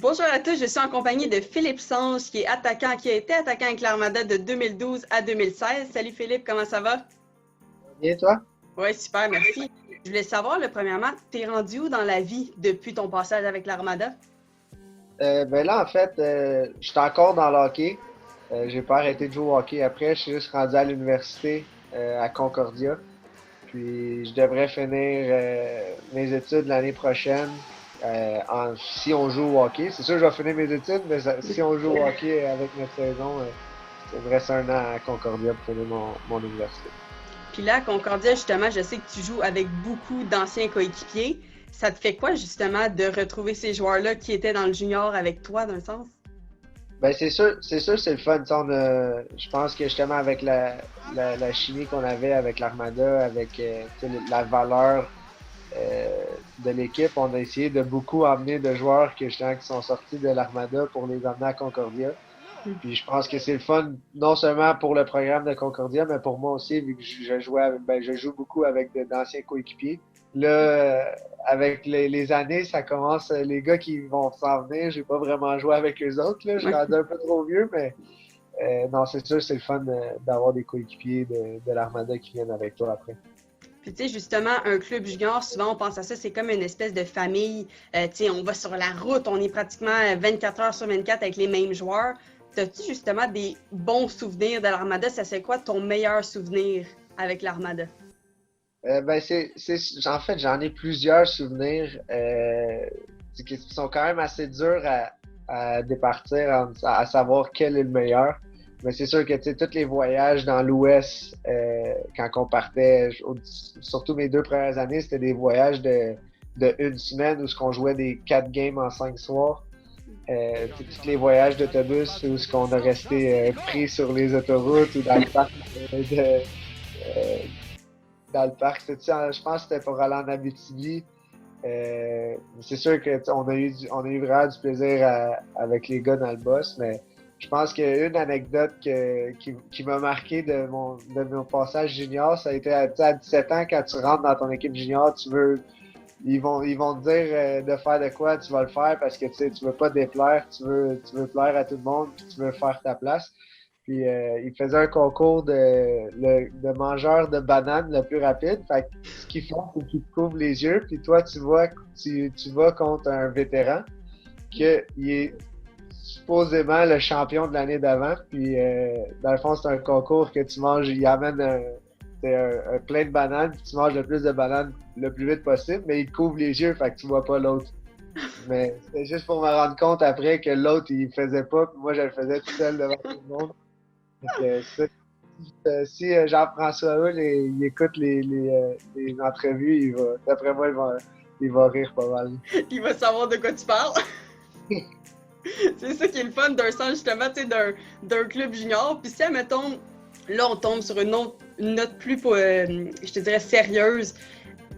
Bonjour à tous, je suis en compagnie de Philippe Sange, qui a été attaquant avec l'Armada de 2012 à 2016. Salut Philippe, comment ça va? Bien, toi? Oui, super, merci. Je voulais savoir, premièrement, t'es rendu où dans la vie depuis ton passage avec l'Armada? Là, en fait, je suis encore dans le hockey. J'ai pas arrêté de jouer au hockey après. Je suis juste rendu à l'université à Concordia. Puis, je devrais finir mes études l'année prochaine si on joue au hockey. C'est sûr que je vais finir mes études, mais si on joue au hockey avec notre saison, il me reste un an à Concordia pour finir mon université. Puis là, à Concordia, justement, je sais que tu joues avec beaucoup d'anciens coéquipiers. Ça te fait quoi, justement, de retrouver ces joueurs-là qui étaient dans le junior avec toi, d'un sens? Ben c'est sûr, c'est le fun. Tu sais, je pense que justement avec la chimie qu'on avait avec l'Armada, avec tu sais, la valeur de l'équipe, on a essayé de beaucoup emmener de joueurs justement, qui sont sortis de l'Armada pour les emmener à Concordia. Puis je pense que c'est le fun, non seulement pour le programme de Concordia, mais pour moi aussi, vu que je joue beaucoup avec d'anciens coéquipiers. Là, avec les années, ça commence, les gars qui vont s'en venir, j'ai pas vraiment joué avec eux autres, là. Je suis rendu un peu trop vieux, mais non, c'est sûr, c'est le fun d'avoir des coéquipiers de l'Armada qui viennent avec toi après. Puis tu sais, justement, un club junior, souvent on pense à ça, c'est comme une espèce de famille. Tu sais, on va sur la route, on est pratiquement 24 heures sur 24 avec les mêmes joueurs. As-tu justement des bons souvenirs de l'Armada? Ça c'est quoi ton meilleur souvenir avec l'Armada? En fait, j'en ai plusieurs souvenirs qui sont quand même assez durs à départir, à savoir quel est le meilleur. Mais c'est sûr que tous les voyages dans l'Ouest, quand on partait, surtout mes 2 premières années, c'était des voyages de une semaine où on jouait des 4 games en 5 soirs. Tous les voyages d'autobus où on a resté pris sur les autoroutes ou dans le parc dans le parc. Je pense que c'était pour aller en Abitibi. C'est sûr qu'on on a eu vraiment du plaisir avec les gars dans le boss, mais je pense qu'une anecdote qui m'a marqué de mon passage junior, ça a été à 17 ans, quand tu rentres dans ton équipe junior, ils vont te dire de faire de quoi, tu vas le faire parce que tu veux pas déplaire, tu veux plaire à tout le monde, puis tu veux faire ta place. Puis ils faisaient un concours de mangeur de bananes le plus rapide. Fait que ce qu'ils font, c'est qu'ils te couvrent les yeux, puis toi tu vas contre un vétéran qui est supposément le champion de l'année d'avant. Puis dans le fond, c'est un concours que tu manges, il amène un plein de bananes, puis tu manges le plus de bananes le plus vite possible, mais il te couvre les yeux, fait que tu vois pas l'autre. Mais c'était juste pour me rendre compte après que l'autre, il faisait pas, puis moi, je le faisais tout seul devant tout le monde. Si Jean-François Hull il écoute les entrevues, d'après moi, il va rire pas mal. Il va savoir de quoi tu parles. C'est ça qui est le fun d'un sens, justement, tu sais, d'un club junior. Puis si, admettons, là, on tombe sur une note plus, je te dirais, sérieuse.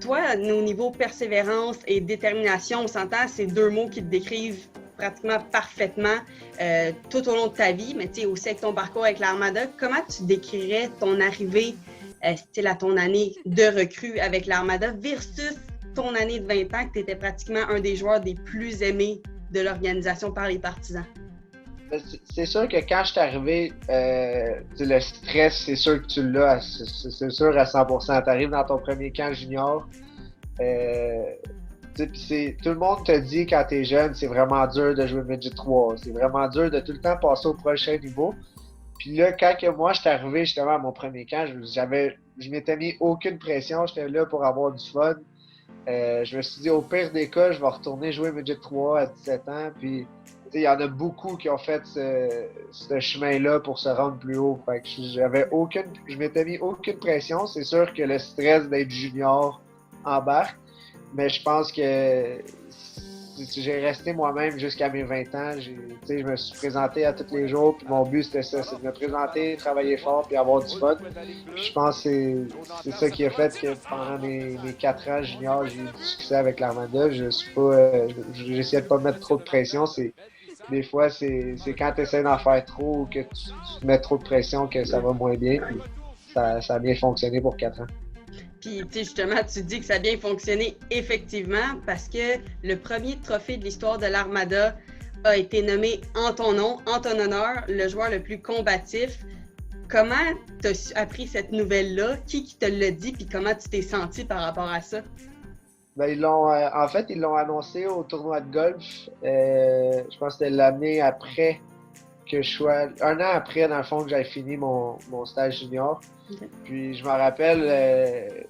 Toi, au niveau persévérance et détermination, on s'entend, c'est deux mots qui te décrivent pratiquement parfaitement tout au long de ta vie, mais tu sais, aussi avec ton parcours avec l'Armada. Comment tu décrirais ton arrivée, style à ton année de recrue avec l'Armada versus ton année de 20 ans, que tu étais pratiquement un des joueurs des plus aimés de l'organisation par les partisans? C'est sûr que quand je suis arrivé, le stress, c'est sûr que tu l'as, c'est sûr à 100%. Tu arrives dans ton premier camp junior, tout le monde te dit quand tu es jeune, c'est vraiment dur de jouer Midget 3, c'est vraiment dur de tout le temps passer au prochain niveau. Puis là, quand moi je suis arrivé justement à mon premier camp, je m'étais mis aucune pression, j'étais là pour avoir du fun. Je me suis dit, au pire des cas, je vais retourner jouer Midget 3 à 17 ans. Puis, il y en a beaucoup qui ont fait ce chemin-là pour se rendre plus haut. Fait que je m'étais mis aucune pression. C'est sûr que le stress d'être junior embarque, mais je pense que j'ai resté moi-même jusqu'à mes 20 ans. Je me suis présenté à tous les jours, puis mon but c'était ça, c'est de me présenter, travailler fort, puis avoir du fun. Puis je pense que c'est ça qui a fait que pendant mes 4 ans junior, j'ai eu du succès avec l'Armada. J'essayais de pas mettre trop de pression. Des fois, c'est quand tu essaies d'en faire trop ou que tu te mets trop de pression que ça va moins bien. Puis ça a bien fonctionné pour 4 ans. Puis, tu sais, justement, tu dis que ça a bien fonctionné effectivement parce que le premier trophée de l'histoire de l'Armada a été nommé en ton nom, en ton honneur, le joueur le plus combatif. Comment tu as appris cette nouvelle-là? Qui te l'a dit? Puis comment tu t'es senti par rapport à ça? Ben, en fait, ils l'ont annoncé au tournoi de golf. Je pense que c'était l'année après que je sois. Un an après, dans le fond, que j'avais fini mon stage junior. Okay. Puis je me rappelle,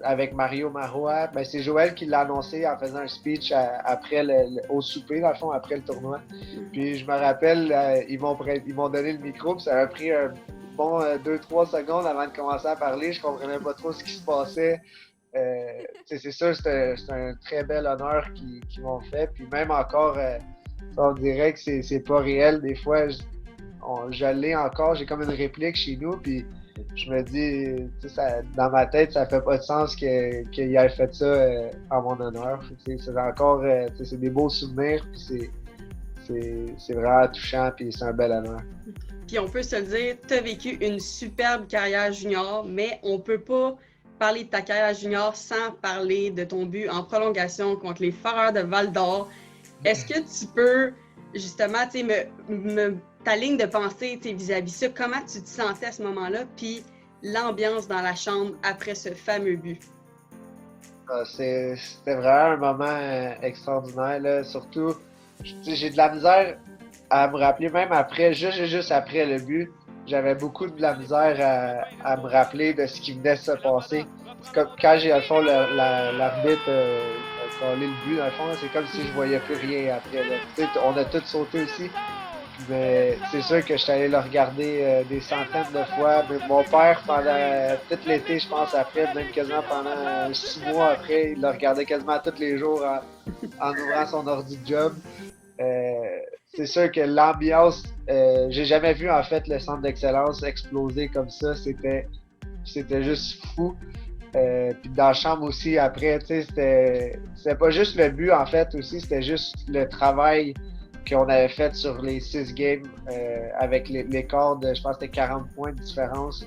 avec Mario Marois, ben, c'est Joël qui l'a annoncé en faisant un speech après au souper, dans le fond, après le tournoi. Puis je me rappelle, ils m'ont donné le micro, puis ça a pris un bon 2-3 secondes avant de commencer à parler. Je comprenais pas trop ce qui se passait. C'est sûr, c'est un très bel honneur qu'ils m'ont fait. Puis même encore, on dirait que c'est pas réel. Des fois, je l'ai encore. J'ai comme une réplique chez nous. Puis je me dis, dans ma tête, ça fait pas de sens qu'il ait fait ça en mon honneur. C'est encore, c'est des beaux souvenirs. Puis c'est vraiment touchant. Puis c'est un bel honneur. Puis on peut se le dire, tu as vécu une superbe carrière junior, mais on peut pas parler de ta carrière junior sans parler de ton but en prolongation contre les Foreurs de Val-d'Or. Est-ce que tu peux justement, ta ligne de pensée vis-à-vis ça, comment tu te sentais à ce moment-là, puis l'ambiance dans la chambre après ce fameux but? C'était vraiment un moment extraordinaire, là. Surtout, j'ai de la misère à me rappeler, même après, juste après le but, j'avais beaucoup de la misère à me rappeler de ce qui venait de se passer. C'est comme quand j'ai, à le fond, l'arbitre a collé le but, dans le fond, c'est comme si je voyais plus rien après. Là. On a tous sauté aussi, mais c'est sûr que je suis allé le regarder des centaines de fois. Mais mon père, pendant tout l'été, je pense, après, même quasiment pendant 6 mois après, il le regardait quasiment tous les jours en ouvrant son ordi de job. C'est sûr que l'ambiance, j'ai jamais vu en fait le centre d'excellence exploser comme ça. C'était juste fou. Puis dans la chambre aussi, après, tu sais, c'était pas juste le but en fait aussi, c'était juste le travail qu'on avait fait sur les 6 games avec l'écart de, je pense, c'était 40 points de différence.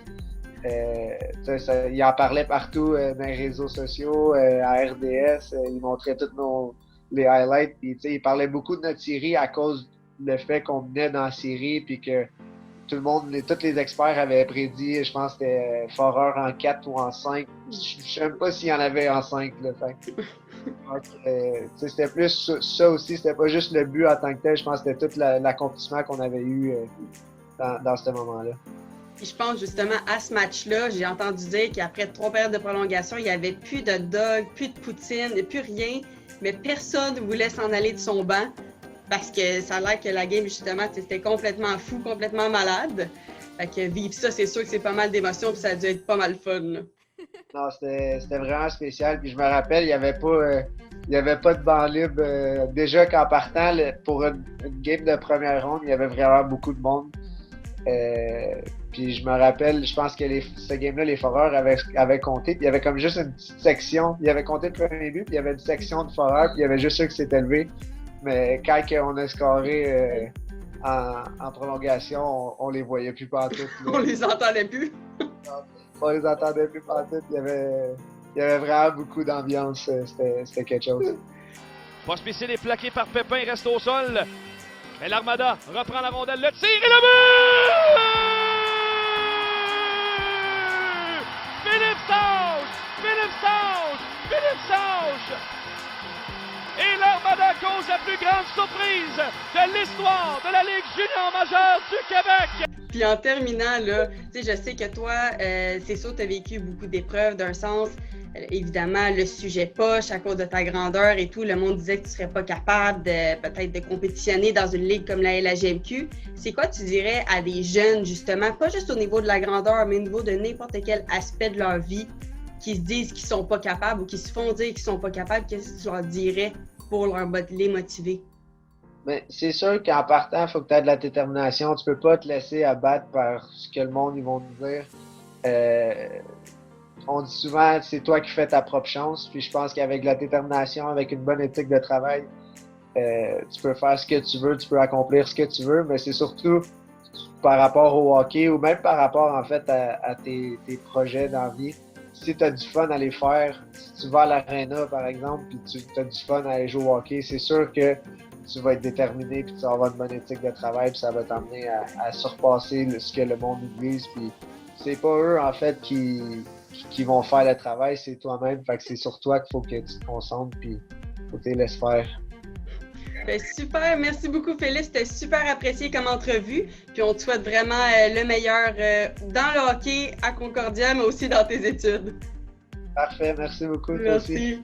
Il en parlait partout dans les réseaux sociaux, à RDS, il montrait tous les highlights. Puis, il parlait beaucoup de notre série à cause du fait qu'on menait dans la série, puis que tout le monde, tous les experts avaient prédit, je pense que c'était Foreur en 4 ou en 5. Je sais même pas s'il y en avait en 5. Là, donc, c'était plus ça aussi, c'était pas juste le but en tant que tel, je pense que c'était tout l'accomplissement qu'on avait eu dans ce moment-là. Puis je pense justement à ce match-là, j'ai entendu dire qu'après 3 périodes de prolongation, il n'y avait plus de dog, plus de poutine, plus rien, mais personne ne voulait s'en aller de son banc parce que ça a l'air que la game, justement, c'était complètement fou, complètement malade. Fait que vivre ça, c'est sûr que c'est pas mal d'émotions puis ça a dû être pas mal fun. Là. Non, c'était vraiment spécial. Puis je me rappelle, il n'y avait pas de banc libre. Déjà qu'en partant, pour une game de première ronde, il y avait vraiment beaucoup de monde. Puis je me rappelle, je pense que ce game-là, les Foreurs avaient compté. Puis il y avait comme juste une petite section. Il y avait compté le premier but, puis il y avait une section de Foreurs, puis il y avait juste ceux qui s'étaient levés. Mais quand on a scoré en prolongation, on les voyait plus partout. On les entendait plus. On les entendait plus partout. Il y avait vraiment beaucoup d'ambiance. C'était quelque chose. Poche missile est plaqué par Pépin, il reste au sol. Mais l'Armada reprend la rondelle, le tir et le but! Philippe Sauge! Philippe Sauge! Philippe Sauge! Et l'Armada cause la plus grande surprise de l'histoire de la Ligue junior majeure du Québec! Puis en terminant, là, tu sais, je sais que toi, c'est sûr, tu as vécu beaucoup d'épreuves d'un sens. Évidemment, le sujet poche à cause de ta grandeur et tout. Le monde disait que tu serais pas capable peut-être de compétitionner dans une ligue comme la LHGMQ. C'est quoi tu dirais à des jeunes, justement, pas juste au niveau de la grandeur, mais au niveau de n'importe quel aspect de leur vie, qui se disent qu'ils sont pas capables ou qui se font dire qu'ils sont pas capables, qu'est-ce que tu leur dirais pour les motiver? Mais c'est sûr qu'en partant, il faut que tu aies de la détermination. Tu peux pas te laisser abattre par ce que le monde ils vont te dire. On dit souvent c'est toi qui fais ta propre chance. Puis je pense qu'avec la détermination, avec une bonne éthique de travail, tu peux faire ce que tu veux, tu peux accomplir ce que tu veux, mais c'est surtout par rapport au hockey ou même par rapport en fait à tes projets dans la vie. Si tu as du fun à les faire, si tu vas à l'aréna par exemple, puis tu as du fun à aller jouer au hockey, c'est sûr que tu vas être déterminé, puis tu vas avoir une bonne éthique de travail, puis ça va t'amener à surpasser ce que le monde vise. Puis c'est pas eux, en fait, qui vont faire le travail, c'est toi-même. Fait que c'est sur toi qu'il faut que tu te concentres, puis faut que tu les laisses faire. Ben, super, merci beaucoup Félix, c'était super apprécié comme entrevue. Puis on te souhaite vraiment le meilleur dans le hockey à Concordia, mais aussi dans tes études. Parfait, merci beaucoup. Merci. Toi aussi.